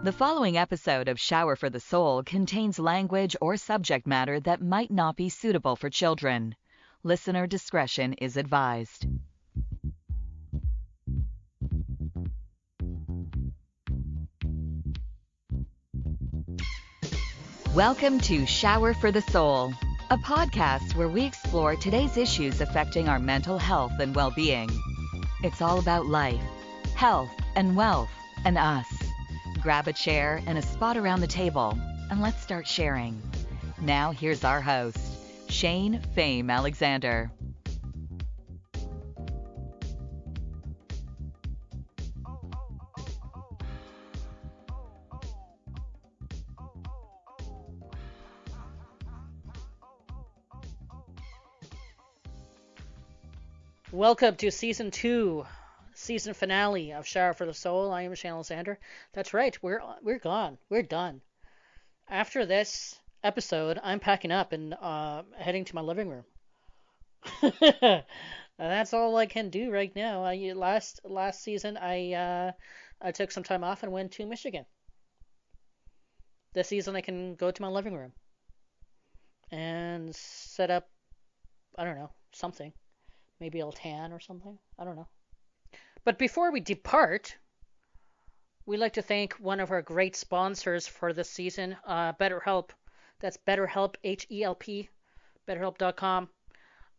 The following episode of Shower for the Soul contains language or subject matter that might not be suitable for children. Listener discretion is advised. Welcome to Shower for the Soul, a podcast where we explore today's issues affecting our mental health and well-being. It's all about life, health, and wealth, and us. Grab a chair and a spot around the table, and let's start sharing. Now here's our host, Shane Fame Alexander. Welcome to Season 2, season finale of Shower for the Soul. I am Shane Alexander. That's right, we're gone. We're done. After this episode, I'm packing up and heading to my living room. That's all I can do right now. Last season, I took some time off and went to Michigan. This season, I can go to my living room and set up, I don't know, something. Maybe a tan or something. I don't know. But before we depart, we'd like to thank one of our great sponsors for this season, BetterHelp. That's BetterHelp, H-E-L-P, BetterHelp.com.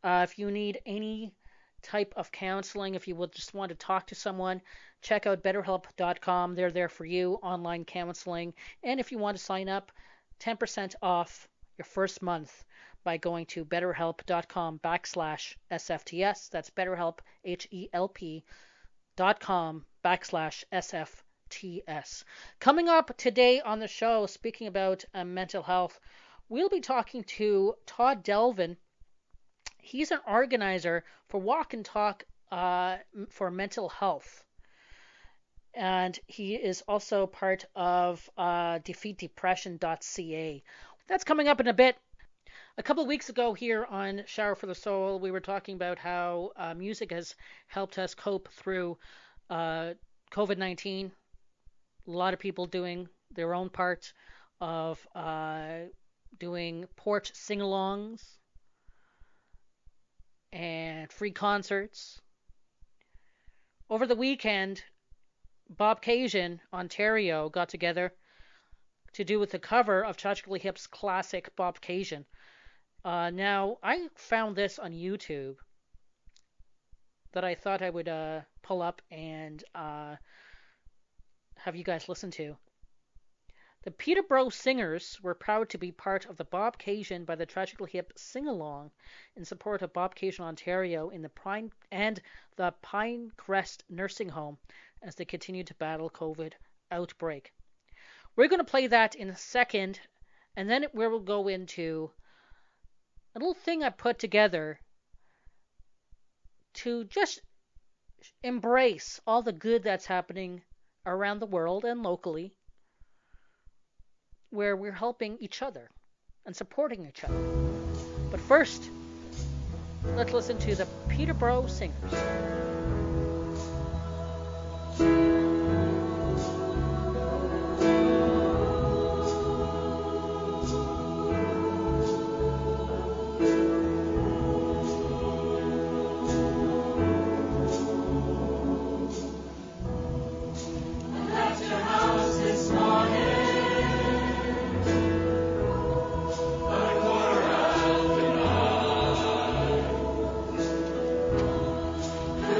If you need any type of counseling, if you would just want to talk to someone, check out BetterHelp.com. They're there for you, online counseling. And if you want to sign up, 10% off your first month by going to betterhelp.com/SFTS. That's BetterHelp, HELP.com/SFTS. Coming up today on the show, speaking about mental health, we'll be talking to Todd Devlin. He's an organizer for Walk and Talk for Mental Health. And he is also part of defeatdepression.ca. That's coming up in a bit. A couple of weeks ago here on Shower for the Soul, we were talking about how music has helped us cope through COVID-19. A lot of people doing their own part of doing porch sing-alongs and free concerts. Over the weekend, Bobcaygeon, Ontario, got together to do with the cover of Tragically Hip's classic Bobcaygeon. Now, I found this on YouTube that I thought I would pull up and have you guys listen to. The Peterborough Singers were proud to be part of the Bobcaygeon by the Tragically Hip sing-along in support of Bobcaygeon, Ontario in the Pinecrest Nursing Home as they continue to battle COVID outbreak. We're going to play that in a second, and then we will go into a little thing I put together to just embrace all the good that's happening around the world and locally, where we're helping each other and supporting each other. But first, let's listen to the Peterborough Singers. Good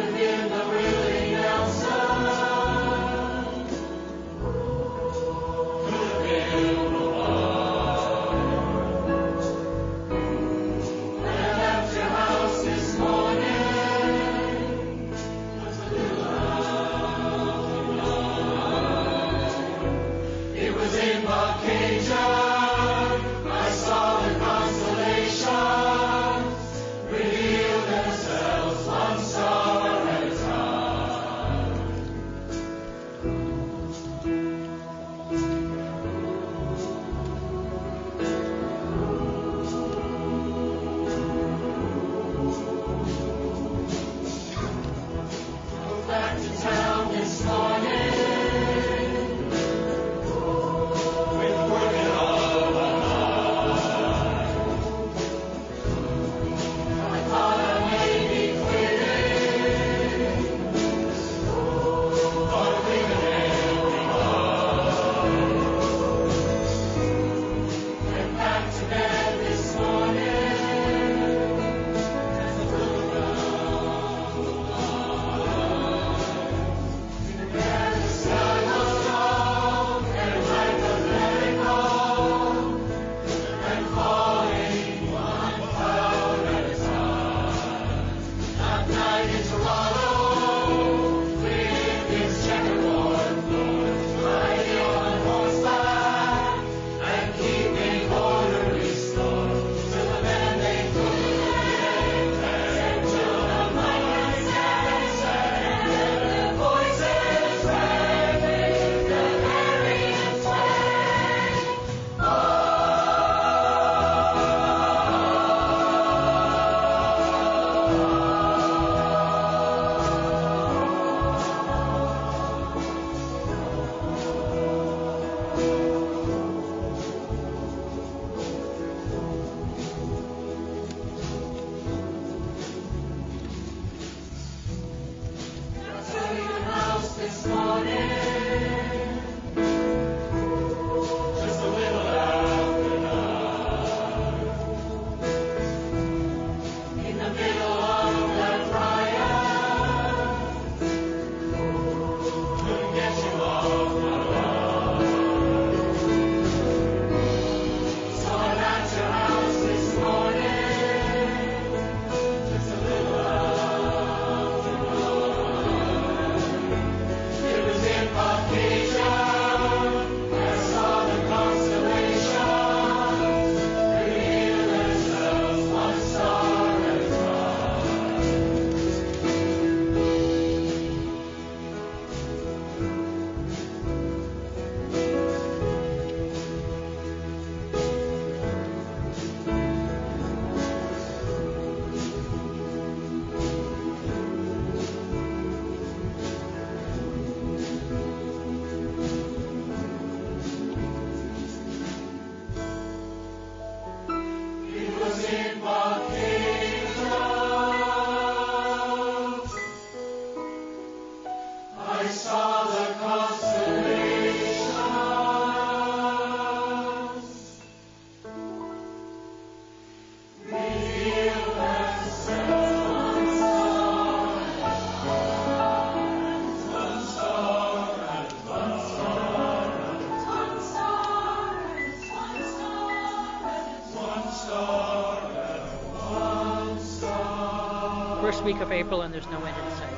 first week of April and there's no end in sight.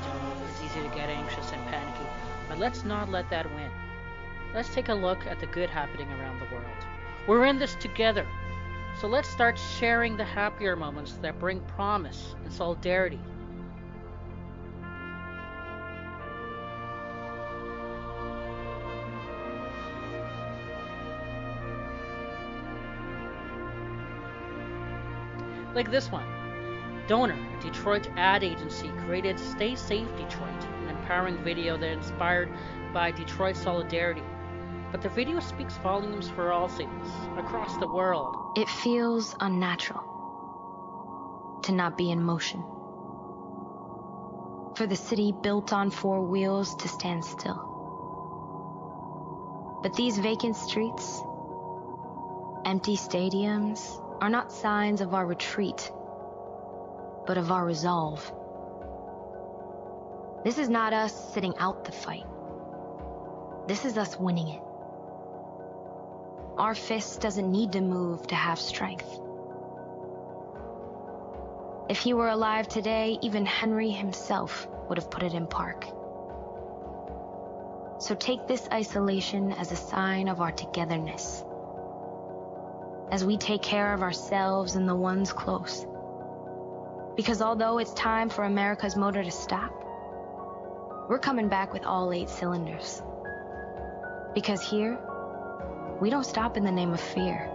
It's easy to get anxious and panicky, but let's not let that win. Let's take a look at the good happening around the world. We're in this together, so let's start sharing the happier moments that bring promise and solidarity. Like this one. Donor, a Detroit ad agency, created Stay Safe Detroit, an empowering video that inspired by Detroit solidarity. But the video speaks volumes for all cities across the world. It feels unnatural to not be in motion. For the city built on four wheels to stand still. But these vacant streets, empty stadiums, are not signs of our retreat, but of our resolve. This is not us sitting out the fight. This is us winning it. Our fist doesn't need to move to have strength. If he were alive today, even Henry himself would have put it in park. So take this isolation as a sign of our togetherness, as we take care of ourselves and the ones close. Because although it's time for America's motor to stop, we're coming back with all 8 cylinders. Because here, we don't stop in the name of fear.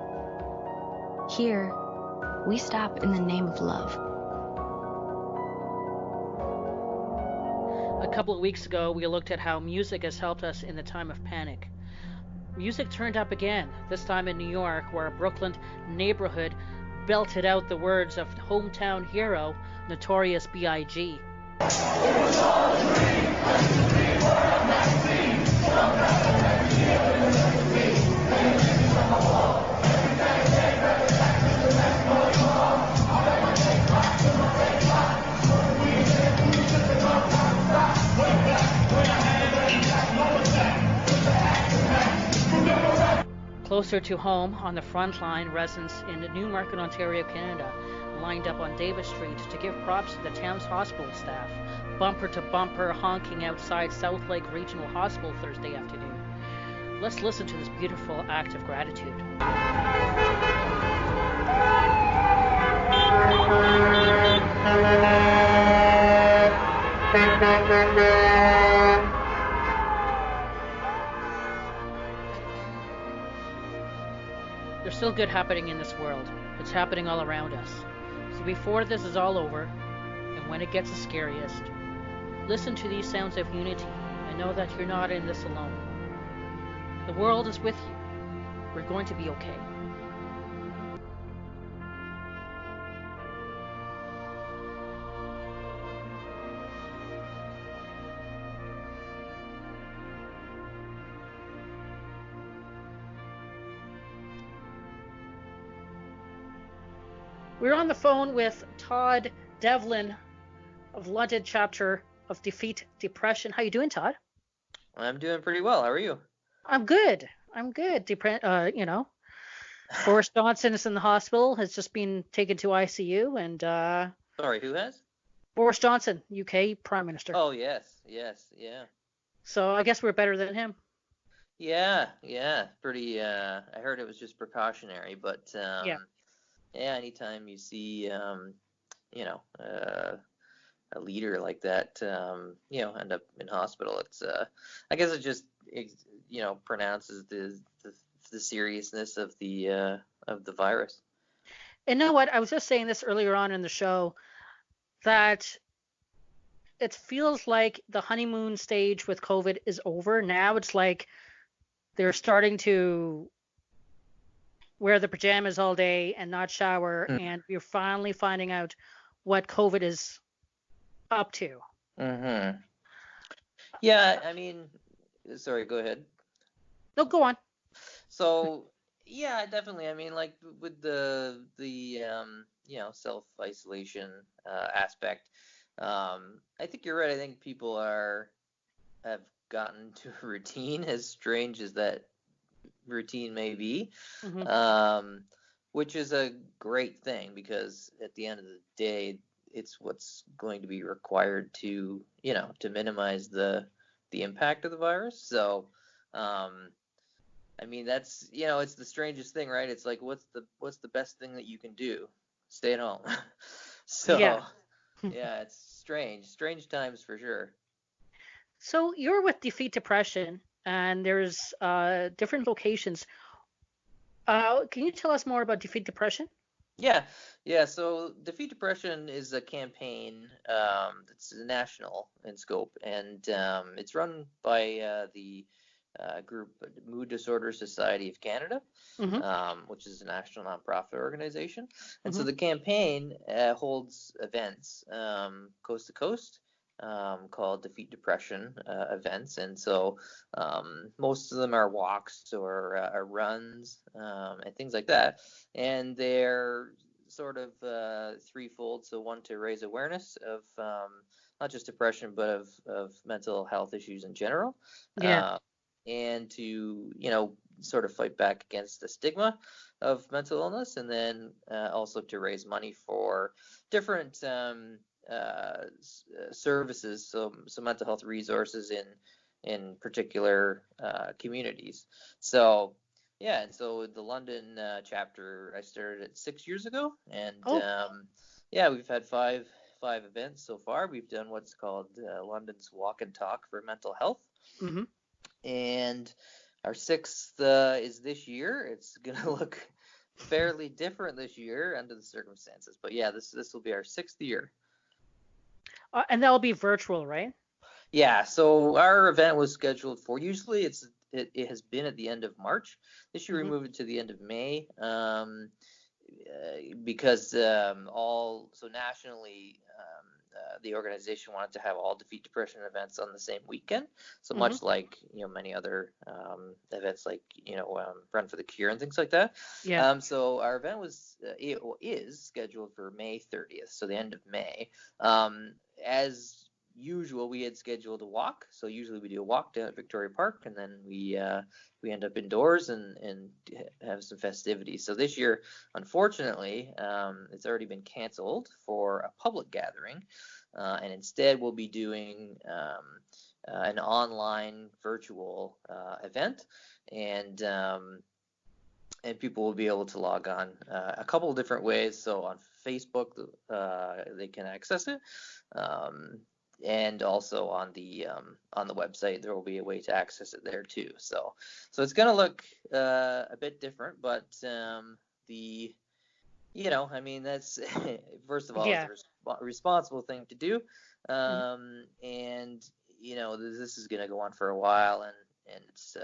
Here, we stop in the name of love. A couple of weeks ago, we looked at how music has helped us in the time of panic. Music turned up again, this time in New York, where a Brooklyn neighborhood belted out the words of hometown hero, Notorious B.I.G. Closer to home, on the front line, residents in Newmarket, Ontario, Canada, lined up on Davis Street to give props to the Thames Hospital staff, bumper to bumper honking outside South Lake Regional Hospital Thursday afternoon. Let's listen to this beautiful act of gratitude. There's still good happening in this world. It's happening all around us. So before this is all over, and when it gets the scariest, listen to these sounds of unity and know that you're not in this alone. The world is with you. We're going to be okay. We're on the phone with Todd Devlin of London chapter of Defeat Depression. How you doing, Todd? I'm doing pretty well. How are you? I'm good. Boris Johnson is in the hospital, has just been taken to ICU, and Sorry, who has? Boris Johnson, UK Prime Minister. Oh, yes, yeah. So I guess we're better than him. Yeah, pretty, I heard it was just precautionary, but, anytime you see, a leader like that, end up in hospital, it's, I guess it just, pronounces the seriousness of the virus. And you know what? I was just saying this earlier on in the show, that it feels like the honeymoon stage with COVID is over. Now it's like they're starting to wear the pajamas all day and not shower, and we're finally finding out what COVID is up to. Mm-hmm. Yeah, I mean, sorry, go ahead. No, go on. So, yeah, definitely. I mean, like with the self-isolation aspect, I think you're right. I think people have gotten to a routine, as strange as that routine may be, which is a great thing, because at the end of the day, it's what's going to be required to, to minimize the impact of the virus. So, I mean, that's, it's the strangest thing, right? It's like, what's the best thing that you can do? Stay at home. Yeah. So, yeah, it's strange times for sure. So you're with Defeat Depression, and there's different locations. Can you tell us more about Defeat Depression? Yeah, yeah. So Defeat Depression is a campaign that's national in scope, and it's run by the group Mood Disorder Society of Canada, Mm-hmm. which is a national nonprofit organization. And so Mm-hmm. the campaign holds events coast to coast called Defeat Depression events. And so most of them are walks or runs and things like that. And they're sort of threefold. So one, to raise awareness of not just depression, but of mental health issues in general. Yeah. And to, sort of fight back against the stigma of mental illness, and then also to raise money for different services, so mental health resources in particular communities. So yeah, and so the London chapter I started at 6 years ago, and Oh. yeah, we've had five events so far. We've done what's called London's Walk and Talk for Mental Health. Mm-hmm. And our sixth is this year. It's gonna look fairly different this year under the circumstances, but yeah, this will be our sixth year. And that'll be virtual, right? Yeah, so our event was scheduled for, usually it has been at the end of March. This year we moved it to the end of May, because so nationally, the organization wanted to have all Defeat Depression events on the same weekend. So much like many other events, like Run for the Cure and things like that. Yeah. So our event is scheduled for May 30th, so the end of May. As usual, we had scheduled a walk. So usually we do a walk down at Victoria Park, and then we end up indoors and have some festivities. So this year, unfortunately, it's already been canceled for a public gathering, and instead we'll be doing an online virtual event, and people will be able to log on a couple of different ways. So on Facebook, they can access it. And also on the website, there will be a way to access it there too. So it's going to look a bit different, but I mean, that's first of all, it's a responsible thing to do, and this is going to go on for a while, and it's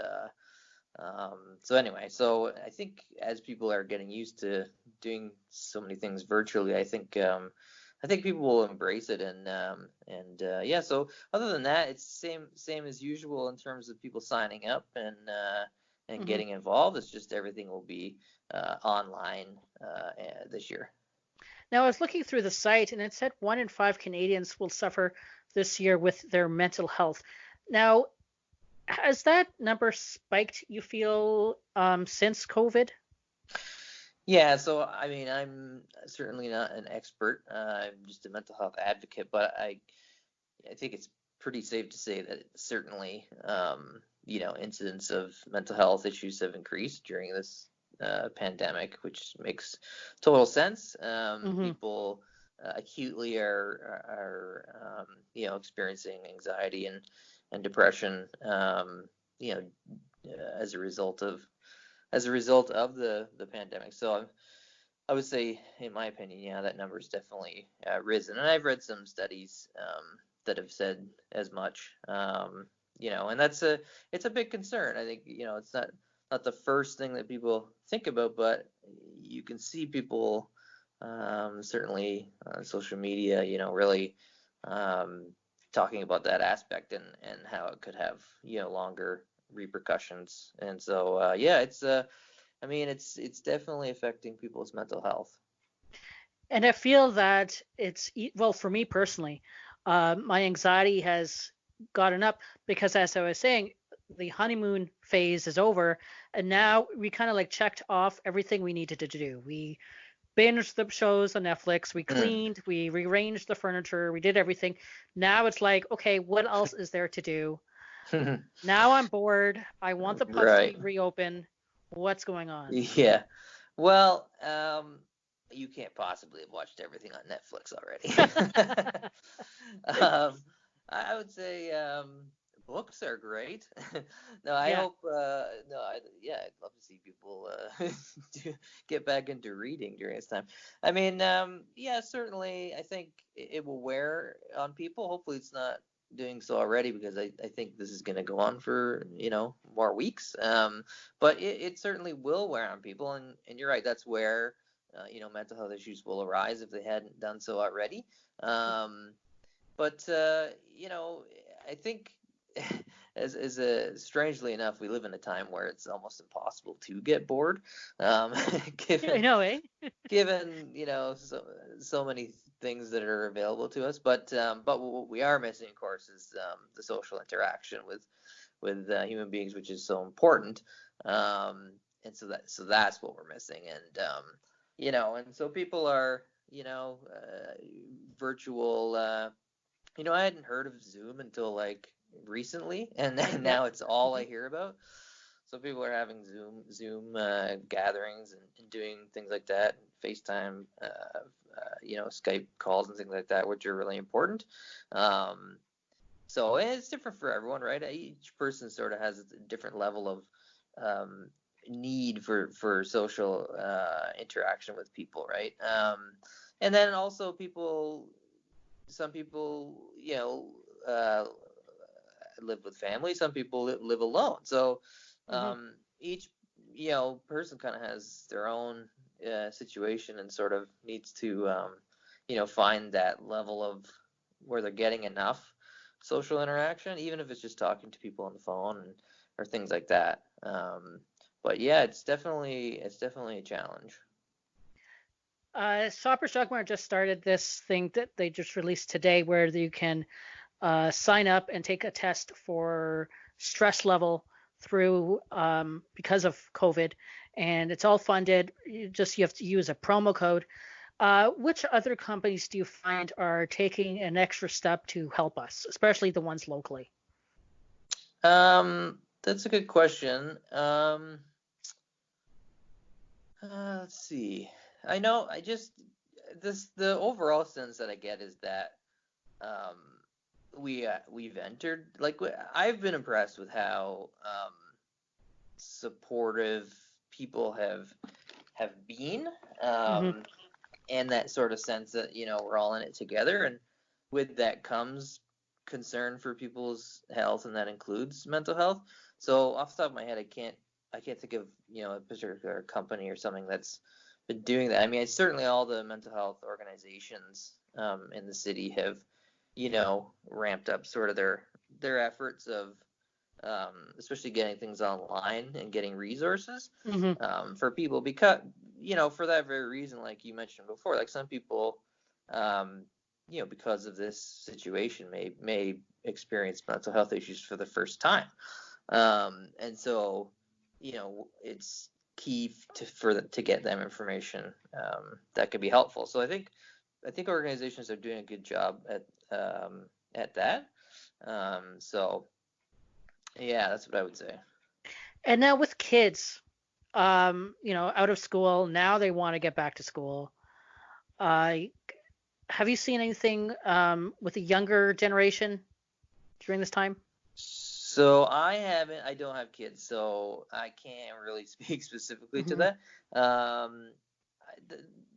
so anyway, so I think as people are getting used to doing so many things virtually, I think people will embrace it, and yeah. So other than that, it's same as usual in terms of people signing up and getting involved. It's just everything will be online this year. Now I was looking through the site, and it said 1 in 5 Canadians will suffer this year with their mental health. Now, has that number spiked, you feel, since COVID? Yeah, so I mean, I'm certainly not an expert. I'm just a mental health advocate, but I think it's pretty safe to say that certainly, incidents of mental health issues have increased during this pandemic, which makes total sense. People acutely are experiencing anxiety and depression, as a result of the pandemic. So I would say, in my opinion, yeah, that number's definitely risen. And I've read some studies that have said as much, and it's a big concern. I think, it's not the first thing that people think about, but you can see people certainly on social media, really talking about that aspect and how it could have, longer repercussions. And so, yeah, it's I mean, it's definitely affecting people's mental health. And I feel that well, for me personally, my anxiety has gotten up because, as I was saying, the honeymoon phase is over, and now we kind of like checked off everything we needed to do. We binged the shows on Netflix. We cleaned, we rearranged the furniture, we did everything. Now it's like, okay, what else is there to do? Now I'm bored. I want the pubs to Right. be reopened. What's going on? Yeah. Well, you can't possibly have watched everything on Netflix already. um, I would say books are great. No, I Yeah. hope. No, yeah, I'd love to see people get back into reading during this time. I mean, yeah, certainly. I think it will wear on people. Hopefully, it's not doing so already because I think this is going to go on for more weeks. But it certainly will wear on people, and you're right. That's where mental health issues will arise if they hadn't done so already. But I think strangely enough, we live in a time where it's almost impossible to get bored, I given know, eh? given so many things that are available to us. But what we are missing, of course, is the social interaction with human beings, which is so important. And so that's what we're missing. And so people are virtual. I hadn't heard of Zoom until like recently, and then Yep. now it's all I hear about. So people are having Zoom gatherings and doing things like that, FaceTime, Skype calls and things like that, which are really important. So it's different for everyone, right? Each person sort of has a different level of need for social interaction with people, right? And then also some people, live with family. Some people live alone. So Hmm. each, person kind of has their own situation and sort of needs to, find that level of where they're getting enough social interaction, even if it's just talking to people on the phone or things like that. But yeah, it's definitely a challenge. Shoppers Drug Mart just started this thing that they just released today where you can sign up and take a test for stress level through because of COVID, and it's all funded. You have to use a promo code. Which other companies do you find are taking an extra step to help us, especially the ones locally? That's a good question. Let's see. I know. The overall sense that I get is that um, we've entered, like, I've been impressed with how supportive people have been, Hmm. and that sort of sense that we're all in it together, and with that comes concern for people's health, and that includes mental health. So off the top of my head, I can't think of a particular company or something that's been doing that. I mean, it's certainly all the mental health organizations in the city have ramped up sort of their efforts of especially getting things online and getting resources Hmm. for people, because for that very reason, like you mentioned before, like some people because of this situation may experience mental health issues for the first time, and so it's key to get them information that could be helpful. So I think organizations are doing a good job at that. So yeah, that's what I would say. And now with kids, out of school, now they want to get back to school. Uh, have you seen anything with the younger generation during this time? So I don't have kids, so I can't really speak specifically to Hmm. that.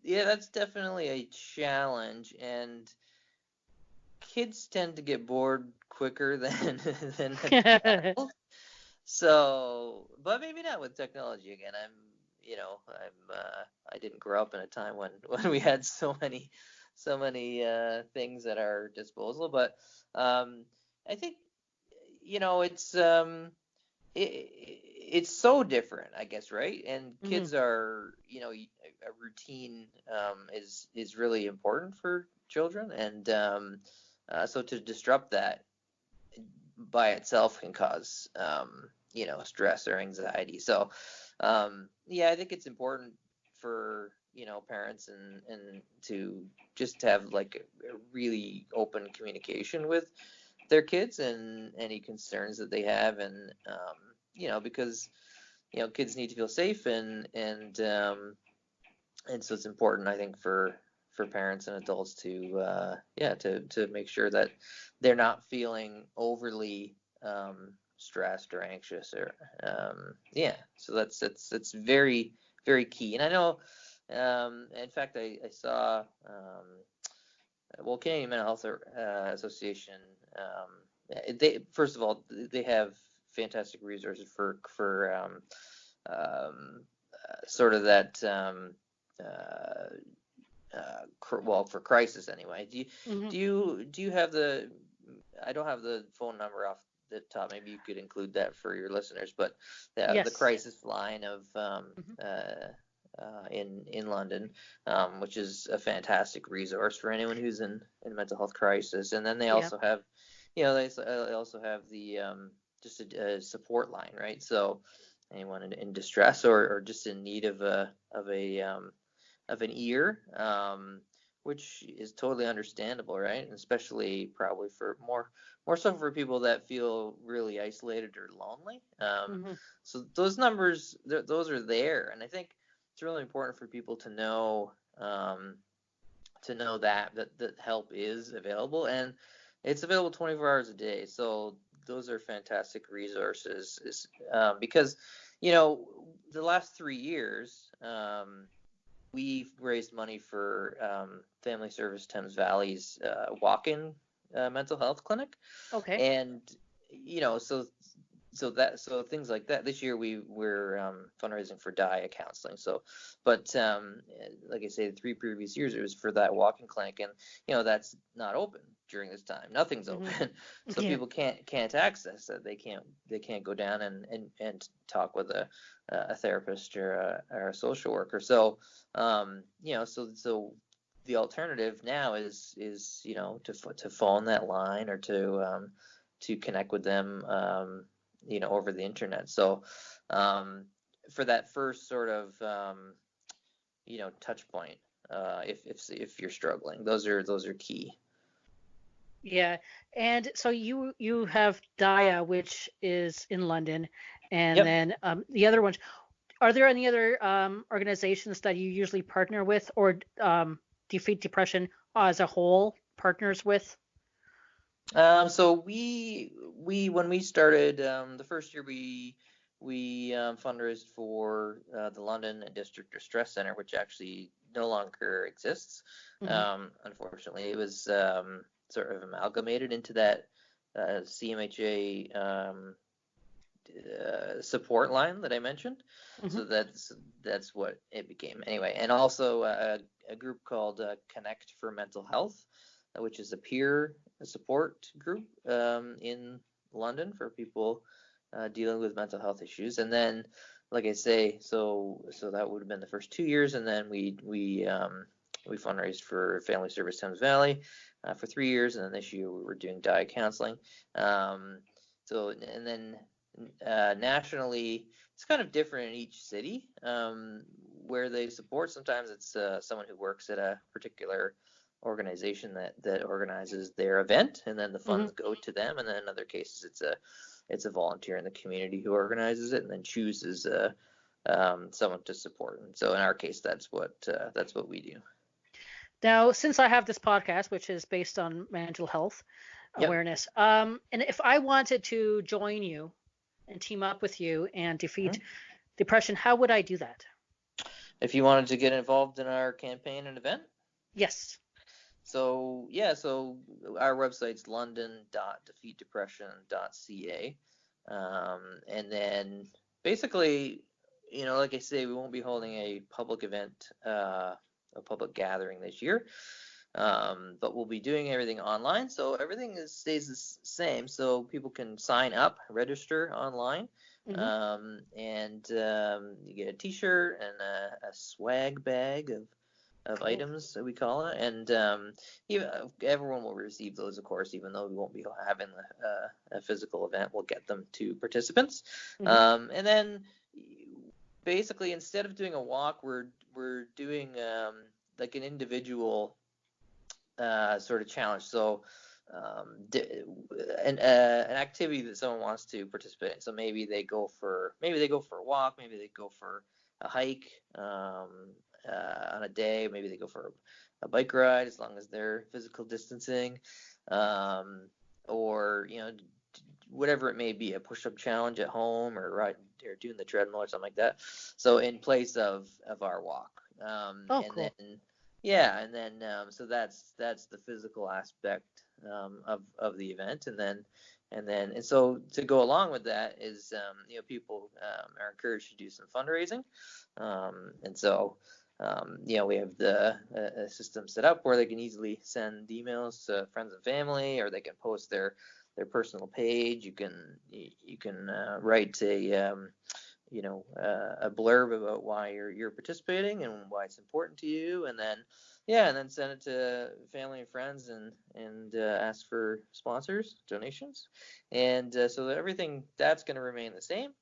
Yeah, that's definitely a challenge, and kids tend to get bored quicker than than adults. So, but maybe not with technology again. I didn't grow up in a time when when we had so many things at our disposal, but I think it's so different, I guess, right? And Hmm. kids are, a routine is really important for children, and so to disrupt that by itself can cause stress or anxiety. So yeah, I think it's important for parents and to just have like a really open communication with their kids and any concerns that they have, and because kids need to feel safe, and so it's important, I think, for parents and adults to to make sure that they're not feeling overly stressed or anxious, or so that's very, very key. And I know, in fact, I saw Canadian Mental Health Association, they, first of all, they have fantastic resources for sort of that for crisis anyway. Do you have the? I don't have the phone number off the top. Maybe you could include that for your listeners. But the crisis line of in London, which is a fantastic resource for anyone who's in mental health crisis. And then they also have, they also have the just a support line, right? So anyone in distress or just in need of an ear, which is totally understandable, right? And especially probably for more so for people that feel really isolated or lonely. So those numbers, those are there, and I think it's really important for people to know that help is available, and it's available 24 hours a day. So those are fantastic resources, because the last 3 years, we've raised money for Family Service Thames Valley's walk-in mental health clinic. Okay. And so things like that. This year we're fundraising for DIA counseling. So, but like I say, the 3 previous years it was for that walk-in clinic, and that's not open during this time. Nothing's open, so people can't access it. They can't go down and talk with a therapist or a social worker. So so the alternative now is to phone that line or to connect with them over the internet. So for that first sort of touch point, if you're struggling, those are key. Yeah, and so you have DIA, which is in London, and then the other ones. Are there any other organizations that you usually partner with, or Defeat Depression as a whole partners with? So we when we started the first year, we fundraised for the London District Distress Center, which actually no longer exists. Unfortunately, it was sort of amalgamated into that CMHA support line that I mentioned. So that's what it became anyway. And also a group called Connect for Mental Health, which is a peer support group in London for people dealing with mental health issues. And then, like I say, so that would have been the first 2 years, and then we fundraised for Family Service Thames Valley for 3 years, and then this year we were doing DIA counseling. So and then nationally, it's kind of different in each city where they support. Sometimes it's someone who works at a particular organization that organizes their event, and then the funds go to them. And then in other cases, it's a volunteer in the community who organizes it and then chooses someone to support. And so in our case, that's what we do. Now, since I have this podcast, which is based on mental health awareness, and if I wanted to join you and team up with you and defeat depression, how would I do that? If you wanted to get involved in our campaign and event? Yes. So our website's london.defeatdepression.ca, and then basically, like I say, we won't be holding a public event, a public gathering this year, but we'll be doing everything online. So everything stays the same. So people can sign up, register online, and you get a T-shirt and a swag bag of items, we call it, and everyone will receive those, of course, even though we won't be having a physical event. We'll get them to participants, and then basically, instead of doing a walk, we're doing like an individual sort of challenge. So an activity that someone wants to participate in. So maybe they go for a walk, maybe they go for a hike on a day, maybe they go for a bike ride as long as they're physical distancing, or whatever it may be, a push-up challenge at home or doing the treadmill or something like that. So in place of our walk. Oh, cool. So that's the physical aspect of the event, and so to go along with that is people are encouraged to do some fundraising, and so we have the system set up where they can easily send emails to friends and family, or they can post their personal page. You can write a blurb about why you're participating and why it's important to you, and then send it to family and friends and ask for sponsors, donations, and so that everything that's going to remain the same.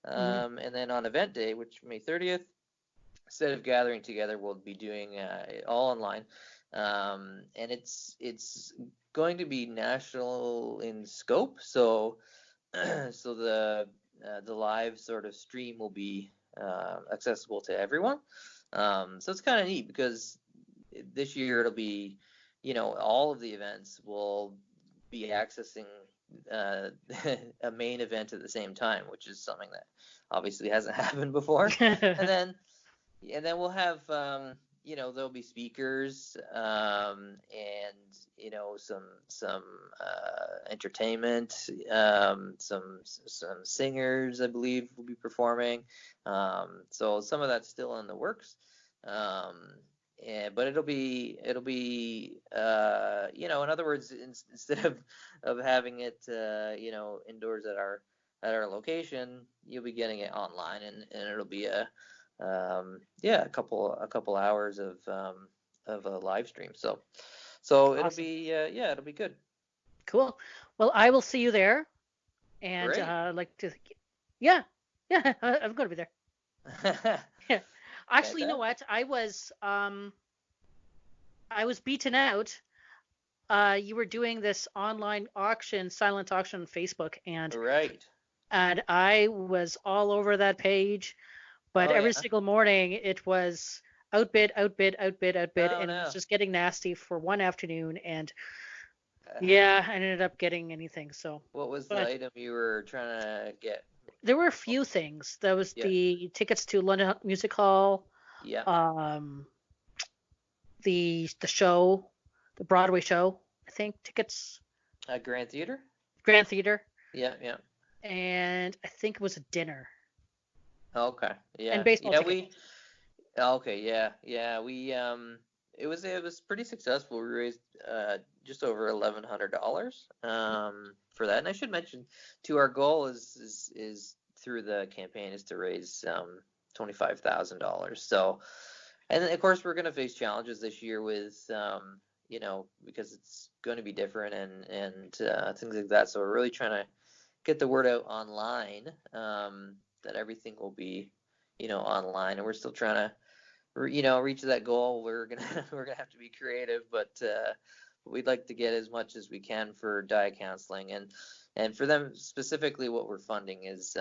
And then on event day, which May 30th, instead of gathering together, we'll be doing it all online, and it's going to be national in scope. So the live sort of stream will be accessible to everyone. So it's kind of neat because this year it'll be, all of the events will be accessing a main event at the same time, which is something that obviously hasn't happened before. And then we'll have, there'll be speakers, and some entertainment, some singers, I believe, will be performing. So some of that's still in the works. But it'll be in other words, instead of having it indoors at our location, you'll be getting it online, and it'll be a couple hours of a live stream. So Awesome. it'll be good. Cool. Well, I will see you there, and Great. I'm going to be there. Yeah. Actually, you know what? I was beaten out. You were doing this online auction, silent auction on Facebook, and I was all over that page. But every single morning it was outbid, and it was just getting nasty for one afternoon. And I ended up getting anything. So what was the item you were trying to get? There were a few things. There was the tickets to London Music Hall. Yeah. The show, the Broadway show, I think, tickets. Grand Theater. Yeah. And I think it was a dinner. Okay. Yeah. And baseball tickets. We it was pretty successful. We raised just over $1,100 for that. And I should mention too, our goal is through the campaign is to raise $25,000. So, and then of course we're going to face challenges this year with because it's going to be different and things like that. So we're really trying to get the word out online, that everything will be online, and we're still trying to reach that goal. We're gonna have to be creative, but we'd like to get as much as we can for DIA counseling, and for them specifically, what we're funding is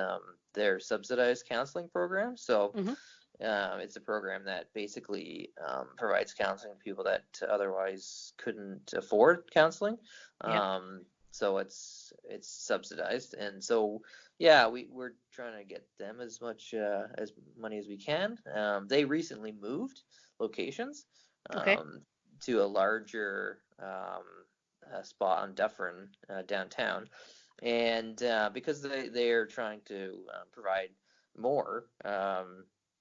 their subsidized counseling program. So it's a program that basically provides counseling to people that otherwise couldn't afford counseling. So it's subsidized, and so we're trying to get them as much as money as we can. They recently moved locations to a larger spot on Dufferin downtown, and because they are trying to provide more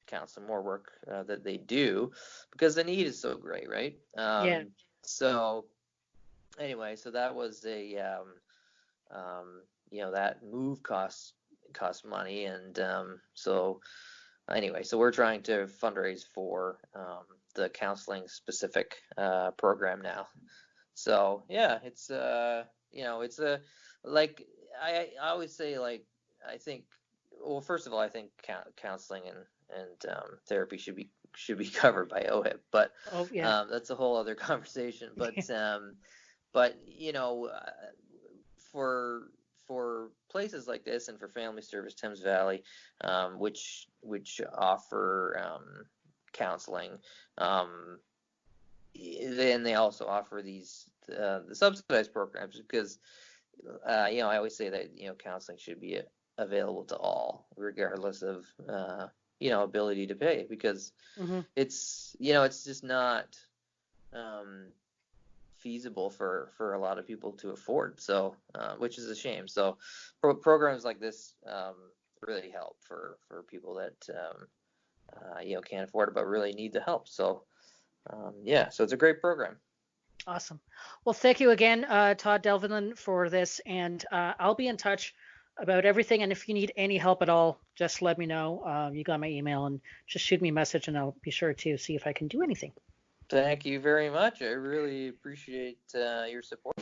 counseling, more work that they do, because the need is so great, right? So anyway, so that was that move costs money, and so we're trying to fundraise for the counseling specific program now. So it's it's a, like I always say, like, I think, well, first of all, I think counseling and therapy should be covered by OHIP. But Oh yeah. that's a whole other conversation. But for places like this and for Family Service Thames Valley, which offer counseling, then they also offer the subsidized programs, because I always say that counseling should be available to all, regardless of ability to pay, because Mm-hmm. it's just not feasible for a lot of people to afford. So which is a shame. So programs like this really help for people that can't afford it but really need the help. So so it's a great program. Awesome. Well, thank you again, Todd Devlin, for this, and I'll be in touch about everything. And if you need any help at all, just let me know. You got my email, and just shoot me a message, and I'll be sure to see if I can do anything. Thank you very much. I really appreciate your support.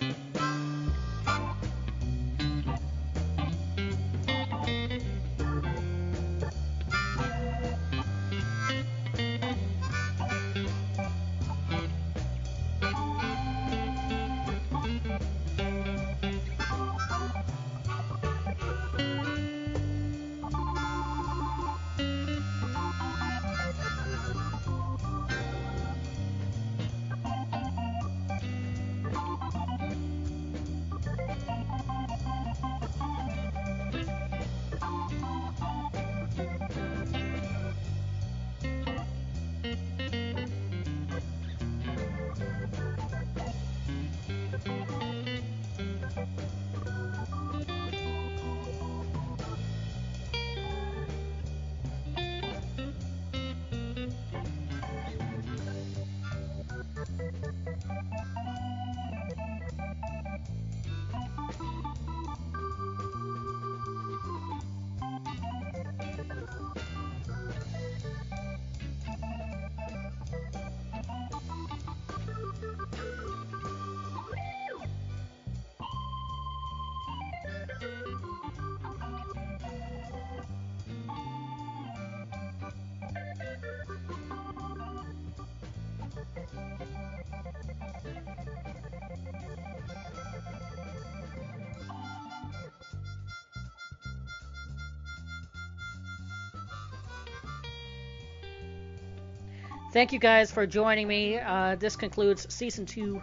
Thank you guys for joining me. This concludes season 2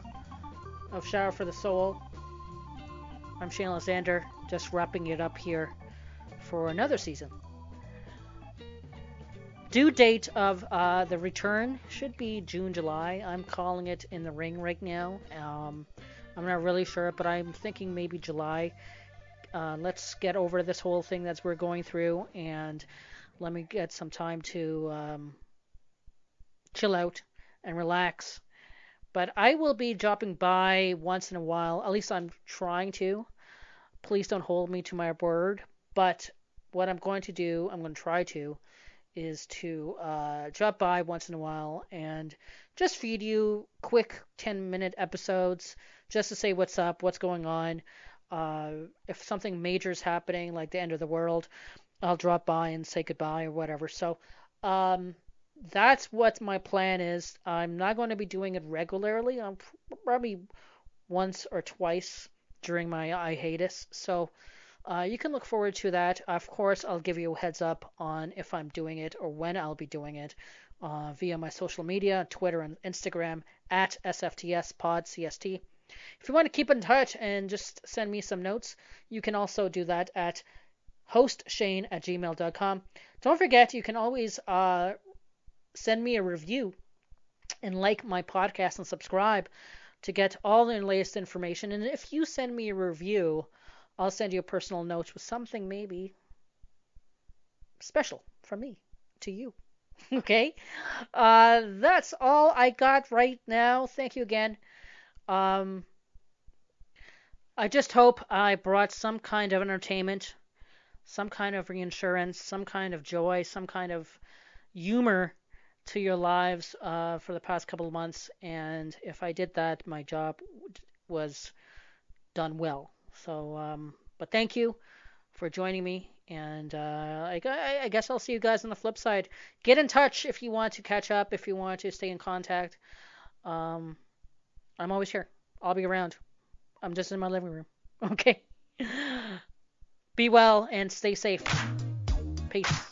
of Shower for the Soul. I'm Shane Alexander, just wrapping it up here for another season. Due date of the return should be June, July. I'm calling it in the ring right now. I'm not really sure, but I'm thinking maybe July. Let's get over this whole thing that we're going through, and let me get some time to chill out and relax. But I will be dropping by once in a while. At least I'm trying to. Please don't hold me to my word. But what I'm going to try to, is to drop by once in a while and just feed you quick 10-minute episodes just to say what's up, what's going on. If something major is happening, like the end of the world, I'll drop by and say goodbye or whatever. So that's what my plan is. I'm not going to be doing it regularly. I'm probably once or twice during my hiatus. So you can look forward to that. Of course, I'll give you a heads up on if I'm doing it or when I'll be doing it via my social media, Twitter and Instagram at SFTSPodCST. If you want to keep in touch and just send me some notes, you can also do that at hostshane@gmail.com. Don't forget, you can always send me a review and like my podcast and subscribe to get all the latest information. And if you send me a review, I'll send you a personal note with something maybe special from me to you. Okay? That's all I got right now. Thank you again. I just hope I brought some kind of entertainment, some kind of reinsurance, some kind of joy, some kind of humor to your lives for the past couple of months. And if I did that, my job was done well. So, but thank you for joining me. And I guess I'll see you guys on the flip side. Get in touch if you want to catch up, if you want to stay in contact. I'm always here. I'll be around. I'm just in my living room. Okay. Be well and stay safe. Peace.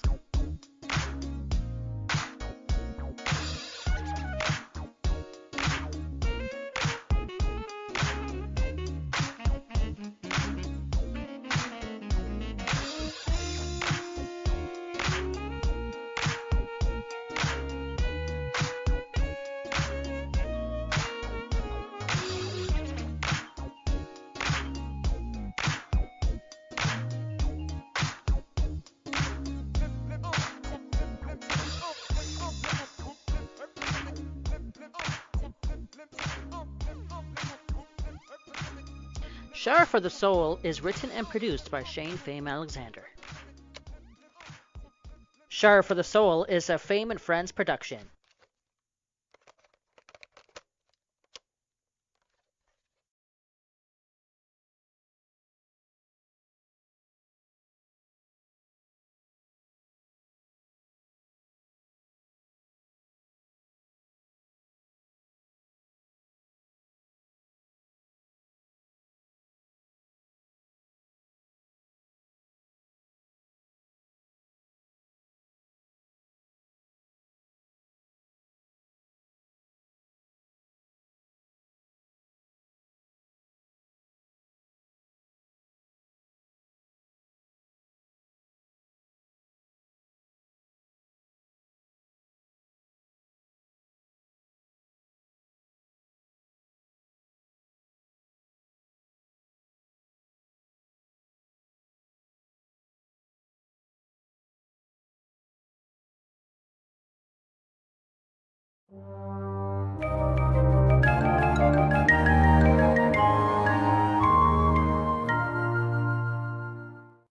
Shower for the Soul is written and produced by Shane Fame Alexander. Shower for the Soul is a Fame and Friends production.